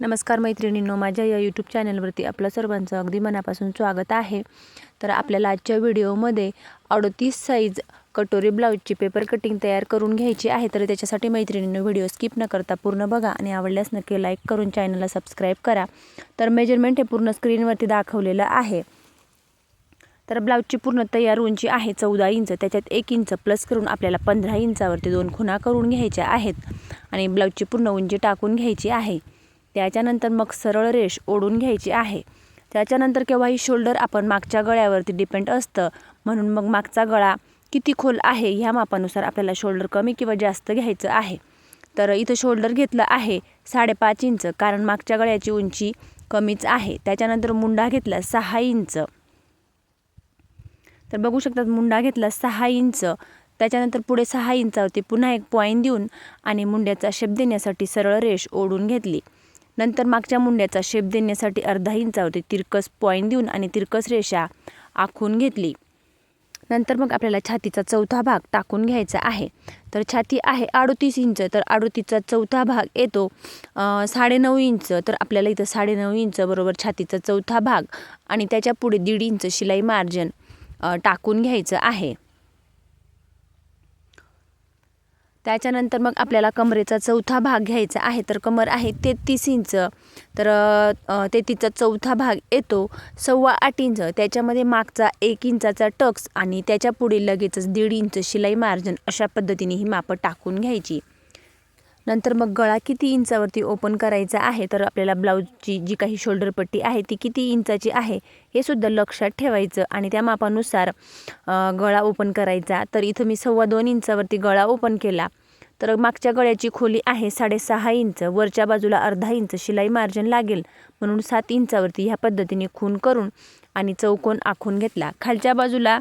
नमस्कार मैत्रिणींनो, माझ्या या यूट्यूब चॅनलवरती आपलं सर्वांचं अगदी मनापासून स्वागत आहे। तर आपल्याला आजच्या व्हिडिओमध्ये 38 साईज कटोरी ब्लाऊजची पेपर कटिंग तयार करून घ्यायची आहे। तर त्याच्यासाठी मैत्रिणींनो व्हिडिओ स्किप न करता पूर्ण बघा आणि आवडल्यास नक्की लाईक करून चॅनलला सबस्क्राईब करा। तर मेजरमेंट हे पूर्ण स्क्रीनवरती दाखवलेलं आहे। तर ब्लाऊजची पूर्ण तयार उंची आहे 14 इंच, त्याच्यात 1 इंच प्लस करून आपल्याला 15 इंचावरती 2 खुणा करून घ्यायच्या आहेत आणि ब्लाऊजची पूर्ण उंची टाकून घ्यायची आहे। त्याच्यानंतर मग सरळ रेष ओढून घ्यायची आहे। त्याच्यानंतर केव्हाही शोल्डर आपण मागच्या गळ्यावरती डिपेंड असतं, म्हणून मग मागचा गळा किती खोल आहे ह्या मापानुसार आपल्याला शोल्डर कमी किंवा जास्त घ्यायचं आहे। तर इथं शोल्डर घेतलं आहे 5.5 इंच, कारण मागच्या गळ्याची उंची कमीच आहे। त्याच्यानंतर मुंडा घेतला 6 इंच। तर बघू शकतात मुंडा घेतला 6 इंच। त्याच्यानंतर पुढे 6 इंचावरती पुन्हा एक पॉईंट देऊन आणि मुंड्याचा शेप देण्यासाठी सरळ रेष ओढून घेतली। नंतर मागच्या मुंड्याचा शेप देण्यासाठी अर्धा इंचावरती तिरकस पॉईंट देऊन आणि तिरकस रेषा आखून घेतली। नंतर मग आपल्याला छातीचा चौथा भाग टाकून घ्यायचा आहे। तर छाती आहे 38 इंच, तर 38चा चौथा भाग येतो 9.5 इंच। तर आपल्याला इथं 9.5 इंच बरोबर छातीचा चौथा भाग आणि त्याच्या पुढे 1.5 इंच शिलाई मार्जिन टाकून घ्यायचं आहे। त्याच्यानंतर मग आपल्याला कमरेचा चौथा भाग घ्यायचा आहे। तर कमर आहे 33 इंच, तर 33चा चौथा भाग येतो 8.25 इंच। त्याच्यामध्ये मागचा 1 इंचाचा टक्स आणि त्याच्या पुढे लगेचच 1.5 इंच शिलाई मार्जिन, अशा पद्धतीने ही मापं टाकून घ्यायची। नंतर मग गळा किती इंचावरती ओपन करायचा आहे, तर आपल्याला ब्लाऊजची जी काही शोल्डर पट्टी आहे ती किती इंचाची आहे हे सुद्धा लक्षात ठेवायचं आणि त्या मापानुसार गळा ओपन करायचा। तर इथं मी 2.25 इंचावरती गळा ओपन केला। तर मागच्या गळ्याची खोली आहे 6.5 इंच, वरच्या बाजूला अर्धा इंच शिलाई मार्जिन लागेल, म्हणून 7 इंचावरती ह्या पद्धतीने खून करून आणि चौकोन आखून घेतला। खालच्या बाजूला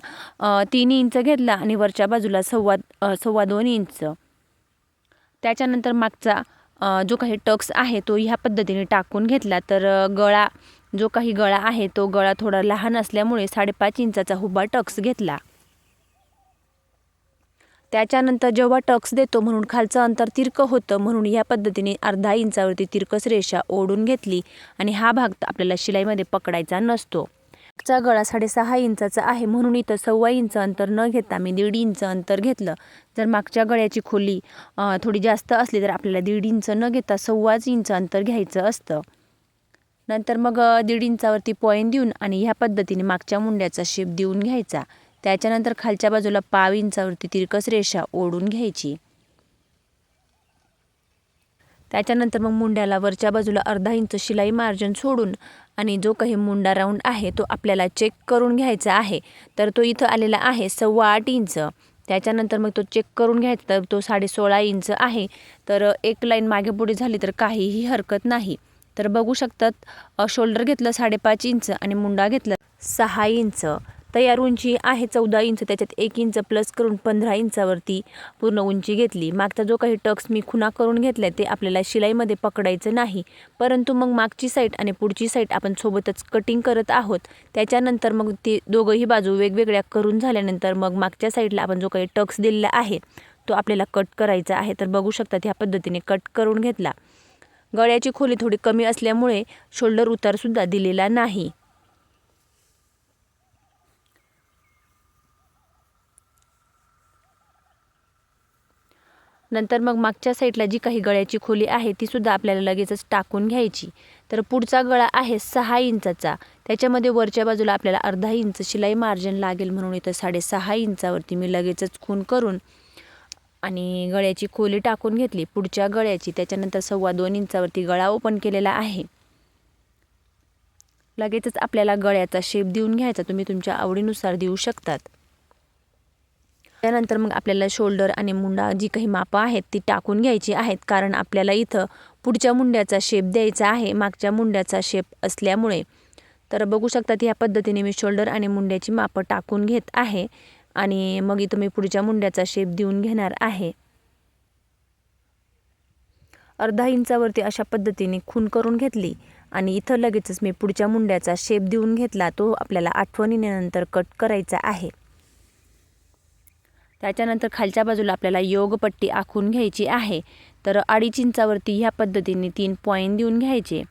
3 इंच घेतला आणि वरच्या बाजूला 2.25 इंच। त्याच्यानंतर मागचा जो काही टक्स आहे तो ह्या पद्धतीने टाकून घेतला। तर जो काही गळा आहे तो गळा थोडा लहान असल्यामुळे 5.5 इंचाचा हुबा टक्स घेतला। त्याच्यानंतर जेव्हा टक्स देतो म्हणून खालचं अंतर तिरकं होतं, म्हणून या पद्धतीने अर्धा इंचावरती तिरकस रेषा ओढून घेतली आणि हा भाग आपल्याला शिलाईमध्ये पकडायचा नसतो। मागचा गळा 6.5 इंचाचा आहे, म्हणून इथं 1.25 इंच अंतर न घेता मी 1.5 इंच अंतर घेतलं। जर मागच्या गळ्याची खोली थोडी जास्त असली तर आपल्याला 1.5 इंच न घेता 2.25 इंच अंतर घ्यायचं असतं। नंतर मग 1.5 इंचावरती पॉईंट देऊन आणि ह्या पद्धतीने मागच्या मुंड्याचा शेप देऊन घ्यायचा। त्याच्यानंतर खालच्या बाजूला 1.5 इंचावरती तिरकस रेषा ओढून घ्यायची। त्याच्यानंतर मग मुंड्याला वरच्या बाजूला अर्धा इंच शिलाई मार्जिन सोडून आणि जो काही मुंडा राऊंड आहे तो आपल्याला चेक करून घ्यायचा आहे। तर तो इथं आलेला आहे 8.25 इंच। त्याच्यानंतर मग तो चेक करून घ्यायचा, तर तो 16.5 इंच आहे। तर एक लाईन मागे पुढे झाली तर काहीही हरकत नाही। तर बघू शकतात शोल्डर घेतलं 5.5 इंच आणि मुंडा घेतला 6 इंच। तयार उंची आहे 14 इंच, त्याच्यात 1 इंच प्लस करून 15 इंचावरती पूर्ण उंची घेतली। मागचा जो काही टक्स मी खुणा करून घेतला ते आपल्याला शिलाईमध्ये पकडायचं नाही, परंतु मग मागची साईड आणि पुढची साईड आपण सोबतच कटिंग करत आहोत। त्याच्यानंतर मग ते दोघंही बाजू वेगवेगळ्या करून झाल्यानंतर मग मागच्या साईडला आपण जो काही टक्स दिलेला आहे तो आपल्याला कट करायचा आहे। तर बघू शकतात ह्या पद्धतीने कट करून घेतला। गळ्याची खोली थोडी कमी असल्यामुळे शोल्डर उतारसुद्धा दिलेला नाही। नंतर मग मागच्या साईडला जी काही गळ्याची खोली आहे ती सुद्धा आपल्याला लगेचच टाकून घ्यायची। तर पुढचा गळा आहे 6 इंचाचा, त्याच्यामध्ये वरच्या बाजूला आपल्याला अर्धा इंच शिलाई मार्जिन लागेल, म्हणून इथं 6.5 इंचावरती मी लगेचच खून करून आणि गळ्याची खोली टाकून घेतली पुढच्या गळ्याची। त्याच्यानंतर 2.25 इंचावरती गळा ओपन केलेला आहे। लगेचच आपल्याला गळ्याचा शेप देऊन घ्यायचा, तुम्ही तुमच्या आवडीनुसार देऊ शकतात। त्यानंतर मग आपल्याला शोल्डर आणि मुंडा जी काही मापं आहेत ती टाकून घ्यायची आहेत, कारण आपल्याला इथं पुढच्या मुंड्याचा शेप द्यायचा आहे मागच्या मुंड्याचा शेप असल्यामुळे। तर बघू शकतात ह्या पद्धतीने मी शोल्डर आणि मुंड्याची मापं टाकून घेत आहे आणि मग इथं मी पुढच्या मुंड्याचा शेप देऊन घेणार आहे। अर्धा इंचावरती अशा पद्धतीने खून करून घेतली आणि इथं लगेचच मी पुढच्या मुंड्याचा शेप देऊन घेतला, तो आपल्याला आठवणीने नंतर कट करायचा आहे। त्याच्यानंतर खालच्या बाजूला आपल्याला योगपट्टी आखून घ्यायची आहे. तर 2.5 इंचावरती ह्या पद्धतीने 3 पॉईंट देऊन घ्यायचे.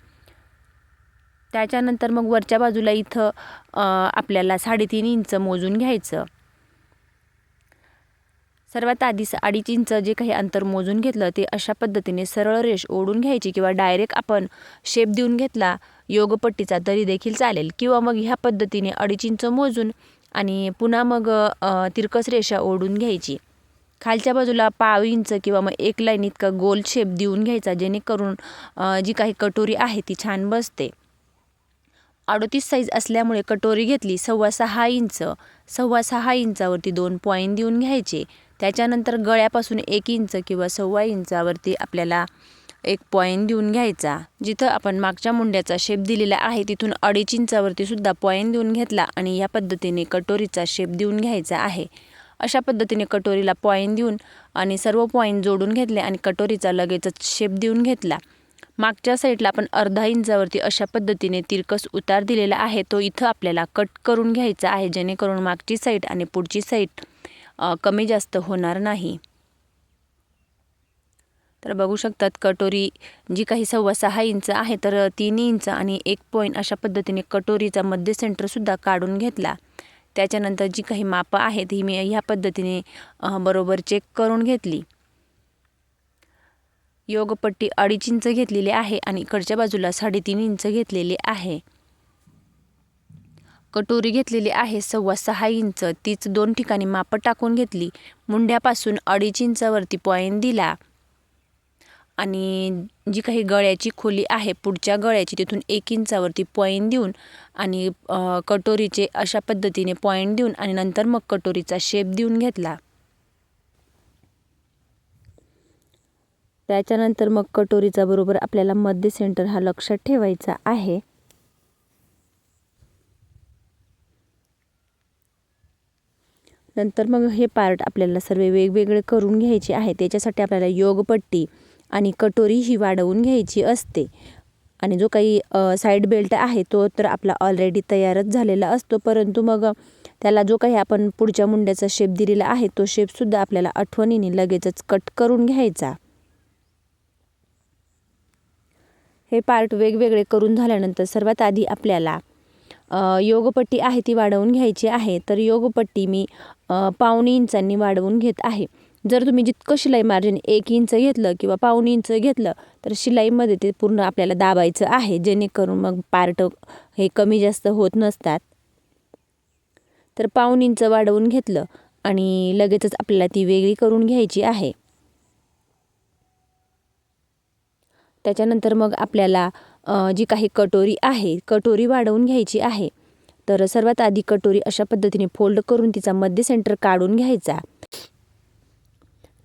त्याच्यानंतर मग वरच्या बाजूला इथं आपल्याला 3.5 इंच मोजून घ्यायचं. सर्वात आधी 2.5 इंच जे काही अंतर मोजून घेतलं ते अशा पद्धतीने सरळ रेष ओढून घ्यायची, किंवा डायरेक्ट आपण शेप देऊन घेतला योगपट्टीचा तरी देखील चालेल, किंवा मग ह्या पद्धतीने 2.5 इंच मोजून आणि पुन्हा मग तिरकस रेषा ओढून घ्यायची. खालच्या बाजूला 1/2 इंच किंवा मग 1 लाईन इतका गोल शेप देऊन घ्यायचा, जेणेकरून जी काही कटोरी आहे ती छान बसते. 38 साईज असल्यामुळे कटोरी घेतली 6.25 इंच. 6.25 इंचावरती 2 पॉईंट देऊन घ्यायचे. त्याच्यानंतर गळ्यापासून 1 इंच किंवा 1.25 इंचावरती आपल्याला 1 पॉईंट देऊन घ्यायचा. जिथं आपण मागच्या मुंड्याचा शेप दिलेला आहे तिथून 2.5 इंचावरती सुद्धा पॉईंट देऊन घेतला आणि या पद्धतीने कटोरीचा शेप देऊन घ्यायचा आहे. अशा पद्धतीने कटोरीला पॉईंट देऊन आणि सर्व पॉईंट जोडून घेतले आणि कटोरीचा लगेचच शेप देऊन घेतला. मागच्या साईडला आपण 1/2 इंचावरती अशा पद्धतीने तिरकस उतार दिलेला आहे, तो इथं आपल्याला कट करून घ्यायचा आहे, जेणेकरून मागची साईड आणि पुढची साईड कमी जास्त होणार नाही. तर बघू शकतात कटोरी जी काही 6.25 इंच आहे तर 3 इंच आणि 1 पॉईंट अशा पद्धतीने कटोरीचा मध्य सेंटरसुद्धा काढून घेतला. त्याच्यानंतर जी काही मापं आहेत ही मी ह्या पद्धतीने बरोबर चेक करून घेतली. योगपट्टी 2.5 इंच घेतलेली आहे आणि इकडच्या बाजूला 3.5 इंच घेतलेली आहे. कटोरी घेतलेली आहे 6.25 इंच. तीच 2 ठिकाणी मापं टाकून घेतली. मुंड्यापासून 2.5 इंचावरती पॉईंट दिला आणि जी काही गळ्याची खोली आहे पुढच्या गळ्याची तिथून 1 इंचावरती पॉईंट देऊन आणि कटोरीचे अशा पद्धतीने पॉईंट देऊन आणि नंतर मग कटोरीचा शेप देऊन घेतला. त्याच्यानंतर मग कटोरीचा बरोबर आपल्याला मध्य सेंटर हा लक्षात ठेवायचा आहे. नंतर मग हे पार्ट आपल्याला सर्व वेगवेगळे करून घ्यायचे आहे. त्याच्यासाठी आपल्याला योगपट्टी आणि कटोरी ही वाढवून घ्यायची असते. आणि जो काही साईड बेल्ट आहे तो तर आपला ऑलरेडी तयारच झालेला असतो, परंतु मग त्याला जो काही आपण पुढच्या मुंड्याचा शेप दिलेला आहे तो शेपसुद्धा आपल्याला आठवणीने लगेचच कट करून घ्यायचा. हे पार्ट वेगवेगळे करून झाल्यानंतर सर्वात आधी आपल्याला योगपट्टी आहे ती वाढवून घ्यायची आहे. तर योगपट्टी मी 1.25 इंचांनी वाढवून घेत आहे. जर तुम्ही जितकं शिलाई मार्जिन 1 इंच घेतलं किंवा 1.25 इंच घेतलं तर शिलाईमध्ये ते पूर्ण आपल्याला दाबायचं आहे, जेणेकरून मग पार्ट हे कमी जास्त होत नसतात. तर 1.25 इंच वाढवून घेतलं आणि लगेचच आपल्याला ती वेगळी करून घ्यायची आहे. त्याच्यानंतर मग आपल्याला जी काही कटोरी आहे कटोरी वाढवून घ्यायची आहे. तर सर्वात आधी कटोरी अशा पद्धतीने फोल्ड करून तिचा मध्य सेंटर काढून घ्यायचा.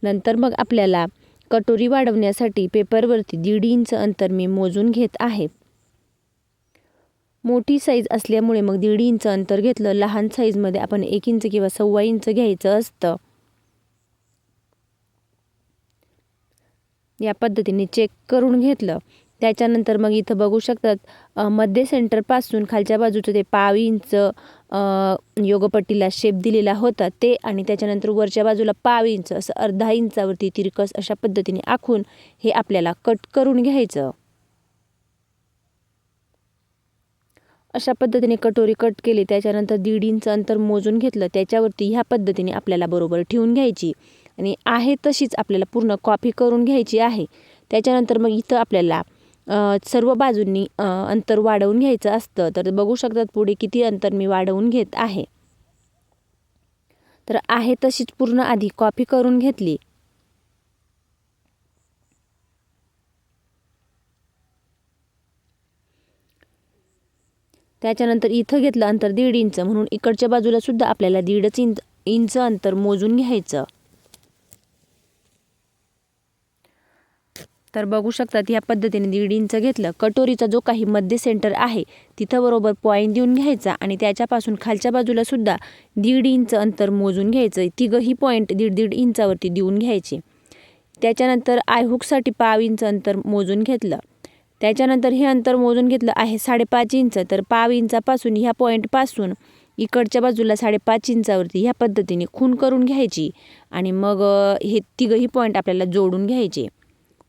नंतर मग आपल्याला कटोरी वाढवण्यासाठी पेपरवरती 1.5 इंच अंतर मी मोजून घेत आहे. मोठी साईज असल्यामुळे मग 1.5 इंच अंतर घेतलं. लहान साईजमध्ये आपण 1 इंच किंवा 1.25 इंच घ्यायचं असतं. या पद्धतीने चेक करून घेतलं. त्याच्यानंतर मग इथं बघू शकतात मध्य सेंटरपासून खालच्या बाजूचं ते 1.25 इंच योगपट्टीला शेप दिलेला होता ते, आणि त्याच्यानंतर वरच्या बाजूला 1.25 इंच असं 1/2 इंचावरती तिरकस अशा पद्धतीने आखून हे आपल्याला कट करून घ्यायचं. अशा पद्धतीने कटोरी कट केली. त्याच्यानंतर 1.5 इंच अंतर मोजून घेतलं. त्याच्यावरती ह्या पद्धतीने आपल्याला बरोबर ठेवून घ्यायची आणि आहे तशीच आपल्याला पूर्ण कॉपी करून घ्यायची आहे. त्याच्यानंतर मग इथं आपल्याला सर्व बाजूंनी अंतर वाढवून घ्यायचं असतं. तर बघू शकतात पुढे किती अंतर मी वाढवून घेत आहे. तर आहे तशीच पूर्ण आधी कॉपी करून घेतली. त्याच्यानंतर इथं घेतलं अंतर 1.5 इंच, म्हणून इकडच्या बाजूला सुद्धा आपल्याला 1.5 इंच अंतर मोजून घ्यायचं. तर बघू शकतात ह्या पद्धतीने 1.5 इंच घेतलं. कटोरीचा जो काही मध्य सेंटर आहे तिथं बरोबर पॉईंट देऊन घ्यायचा आणि त्याच्यापासून खालच्या बाजूला सुद्धा 1.5 इंच अंतर मोजून घ्यायचं. तिघही पॉईंट 1.5 इंचावरती देऊन घ्यायचे. त्याच्यानंतर आयहुकसाठी 1.25 इंच अंतर मोजून घेतलं. त्याच्यानंतर हे अंतर मोजून घेतलं आहे 5.5 इंच. तर 1.25 इंचापासून ह्या पॉईंटपासून इकडच्या बाजूला 5.5 इंचावरती ह्या पद्धतीने खूण करून घ्यायची आणि मग हे तिघही पॉईंट आपल्याला जोडून घ्यायचे.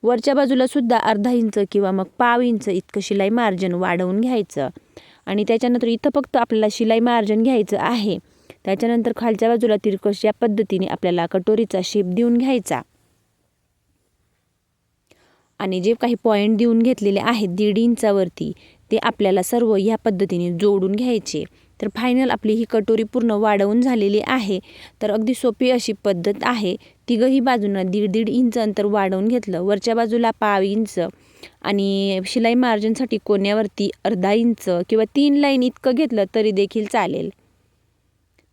वरच्या बाजूला सुद्धा अर्धा इंच किंवा मग पाव इंच इतकं शिलाई मार्जिन वाढवून घ्यायचं आणि त्याच्यानंतर इथं फक्त आपल्याला शिलाई मार्जिन घ्यायचं आहे. त्याच्यानंतर खालच्या बाजूला तिरकस या पद्धतीने आपल्याला कटोरीचा शेप देऊन घ्यायचा आणि जे काही पॉईंट देऊन घेतलेले आहेत 1.5 इंचावरती ते आपल्याला सर्व ह्या पद्धतीने जोडून घ्यायचे. तर फायनल आपली ही कटोरी पूर्ण वाढवून झालेली आहे. तर अगदी सोपी अशी पद्धत आहे. तिघही बाजूंना 1.5 इंच अंतर वाढवून घेतलं. वरच्या बाजूला पाव इंच आणि शिलाई मार्जिनसाठी कोण्यावरती अर्धा इंच किंवा 3 लाईन इतकं घेतलं तरी देखील चालेल.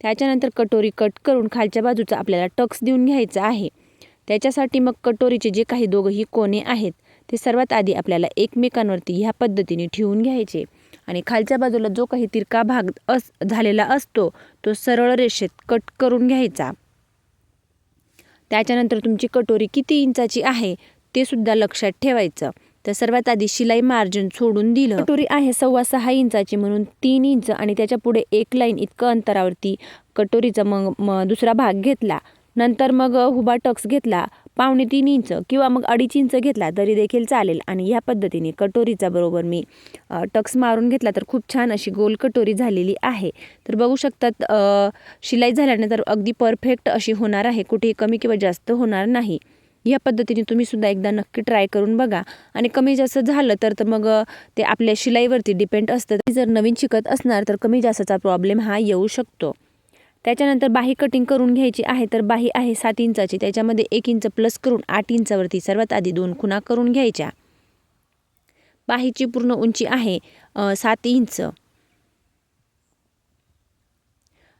त्याच्यानंतर कटोरी कट करून खालच्या बाजूचा आपल्याला टक्स देऊन घ्यायचा आहे. त्याच्यासाठी मग कटोरीचे जे काही दोघंही कोने आहेत ते सर्वात आधी आपल्याला एकमेकांवरती ह्या पद्धतीने ठेवून घ्यायचे आणि खालच्या बाजूला जो काही तिरका भाग झालेला असतो तो सरळ रेषेत कट करून घ्यायचा. त्याच्यानंतर तुमची कटोरी किती इंचाची आहे ते सुद्धा लक्षात ठेवायचं. तर सर्वात आधी शिलाई मार्जिन सोडून दिलं. कटोरी आहे 6.25 इंचाची म्हणून 3 इंच आणि त्याच्या पुढे 1 लाईन इतकं अंतरावरती कटोरीचा मग दुसरा भाग घेतला. नंतर मग उभा टक्स घेतला 2.25 इंच किंवा मग 2.5 इंच घेतला तरी देखील चालेल आणि ह्या पद्धतीने कटोरीचा बरोबर मी टक्स मारून घेतला तर खूप छान अशी गोल कटोरी झालेली आहे. तर बघू शकतात शिलाई झाल्यानंतर अगदी परफेक्ट अशी होणार आहे, कुठेही कमी किंवा जास्त होणार नाही. ह्या पद्धतीने तुम्ही सुद्धा एकदा नक्की ट्राय करून बघा आणि कमी जास्त झालं तर मग ते आपल्या शिलाईवरती डिपेंड असतं. जर नवीन शिकत असणार तर कमी जास्तचा प्रॉब्लेम हा येऊ शकतो. त्याच्यानंतर बाही कटिंग करून घ्यायची आहे. तर बाही आहे 7 इंचाची, त्याच्यामध्ये 1 इंच प्लस करून 8 इंचावरती सर्वात आधी 2 खुणा करून घ्यायच्या. बाहीची पूर्ण उंची आहे 7 इंच.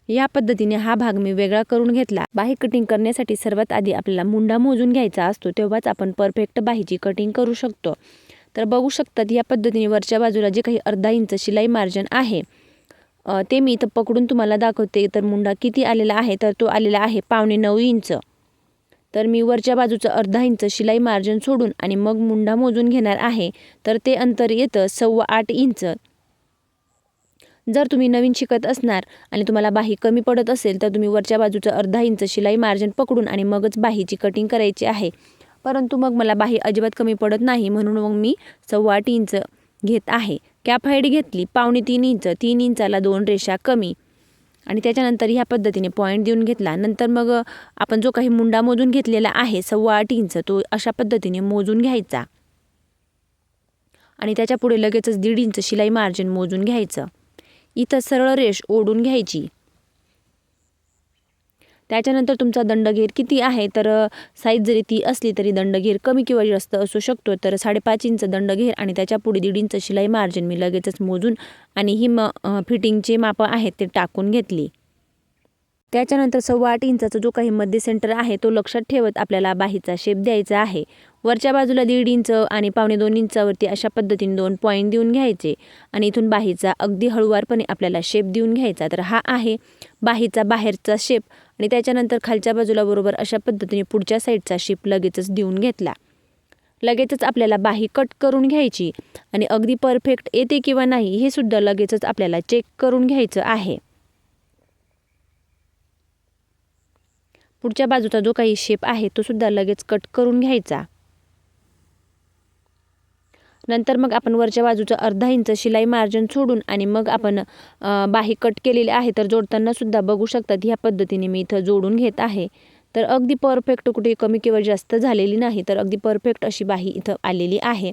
या पद्धतीने हा भाग मी वेगळा करून घेतला. बाही कटिंग करण्यासाठी सर्वात आधी आपल्याला मुंडा मोजून घ्यायचा असतो, तेव्हाच आपण परफेक्ट बाहीची कटिंग करू शकतो. तर बघू शकतात या पद्धतीने वरच्या बाजूला जे काही अर्धा इंच शिलाई मार्जिन आहे ते मी इथं पकडून तुम्हाला दाखवते. तर मुंडा किती आलेला आहे तर तो आलेला आहे 8.25 इंच. तर मी वरच्या बाजूचं अर्धा इंच शिलाई मार्जिन सोडून आणि मग मुंडा मोजून घेणार आहे. तर ते अंतर येतं 8.25 इंच. जर तुम्ही नवीन शिकत असणार आणि तुम्हाला बाही कमी पडत असेल तर तुम्ही वरच्या बाजूचं अर्धा इंच शिलाई मार्जिन पकडून आणि मगच बाहीची कटिंग करायची आहे. परंतु मग मला बाही अजिबात कमी पडत नाही म्हणून मग मी 8.25 इंच घेत आहे. कॅप हाईट घेतली 2.25 इंच, 3 इंचाला 2 रेषा कमी आणि त्याच्यानंतर ह्या पद्धतीने पॉईंट देऊन घेतला. नंतर मग आपण जो काही मुंडा मोजून घेतलेला आहे 8.25 इंच तो अशा पद्धतीने मोजून घ्यायचा आणि त्याच्या पुढे लगेचच 1.5 इंच शिलाई मार्जिन मोजून घ्यायचं. इथं सरळ रेष ओढून घ्यायची. त्याच्यानंतर तुमचा दंडघेर किती आहे तर साईज जरी ती असली तरी दंडघेर कमी किंवा जास्त असू शकतो. तर 5.5 इंच दंडघेर आणि त्याच्या पुढे 1.5 इंच शिलाई मार्जिन मी लगेचच मोजून आणि ही फिटिंगचे मापं आहेत ते टाकून घेतली. त्याच्यानंतर 8.25 इंचाचा जो काही मध्य सेंटर आहे तो लक्षात ठेवत आपल्याला बाहीचा शेप द्यायचा आहे. वरच्या बाजूला 1.5 इंच आणि 2.25 इंचावरती अशा पद्धतीने 2 पॉईंट देऊन घ्यायचे आणि इथून बाहीचा अगदी हळूवारपणे आपल्याला शेप देऊन घ्यायचा. तर हा आहे बाहीचा बाहेरचा शेप आणि त्याच्यानंतर खालच्या बाजूला बरोबर अशा पद्धतीने पुढच्या साईडचा शेप लगेचच देऊन घेतला. लगेचच आपल्याला बाही कट करून घ्यायची आणि अगदी परफेक्ट येते किंवा नाही हे सुद्धा लगेचच आपल्याला चेक करून घ्यायचं आहे. पुढच्या बाजूचा जो काही शेप आहे तो सुद्धा लगेच कट करून घ्यायचा. नंतर मग आपण वरच्या बाजूचं अर्धा इंच शिलाई मार्जिन सोडून आणि मग आपण बाही कट केलेली आहे. तर जोडताना सुद्धा बघू शकतात ह्या पद्धतीने मी इथं जोडून घेत आहे. तर अगदी परफेक्ट कुठे कमी किंवा जास्त झालेली नाही, तर अगदी परफेक्ट अशी बाही इथं आलेली आहे.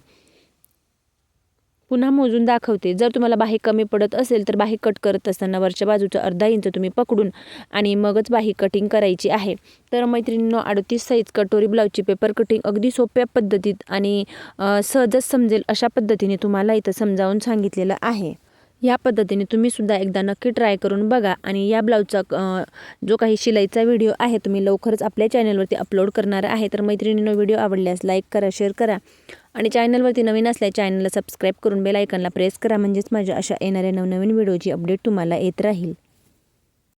पुन्हा मोजून दाखवते. जर तुम्हाला बाही कमी पडत असेल तर बाही कट करत असताना वरच्या बाजूचं अर्धा इंच तुम्ही पकडून आणि मगच बाही कटिंग करायची आहे. तर मैत्रिणींनो 38 साईज कटोरी ब्लाऊजची पेपर कटिंग अगदी सोप्या पद्धतीत आणि सहजच समजेल अशा पद्धतीने तुम्हाला इथं समजावून सांगितलेलं आहे. या पद्धतीने तुम्ही सुद्धा एकदा नक्की ट्राय करून बघा आणि या ब्लाऊजचा जो काही शिलाईचा व्हिडिओ आहे तुम्ही लवकरच आपल्या चॅनलवरती अपलोड करणार आहे. तर मैत्रिणींनो व्हिडिओ आवडल्यास लाईक करा, शेअर करा आणि चॅनलवरती नवीन असल्यास चॅनलला सबस्क्राईब करून बेल आयकॉनला प्रेस करा, म्हणजेच माझ्या अशा येणाऱ्या नवनवीन व्हिडिओची अपडेट तुम्हाला येत राहील.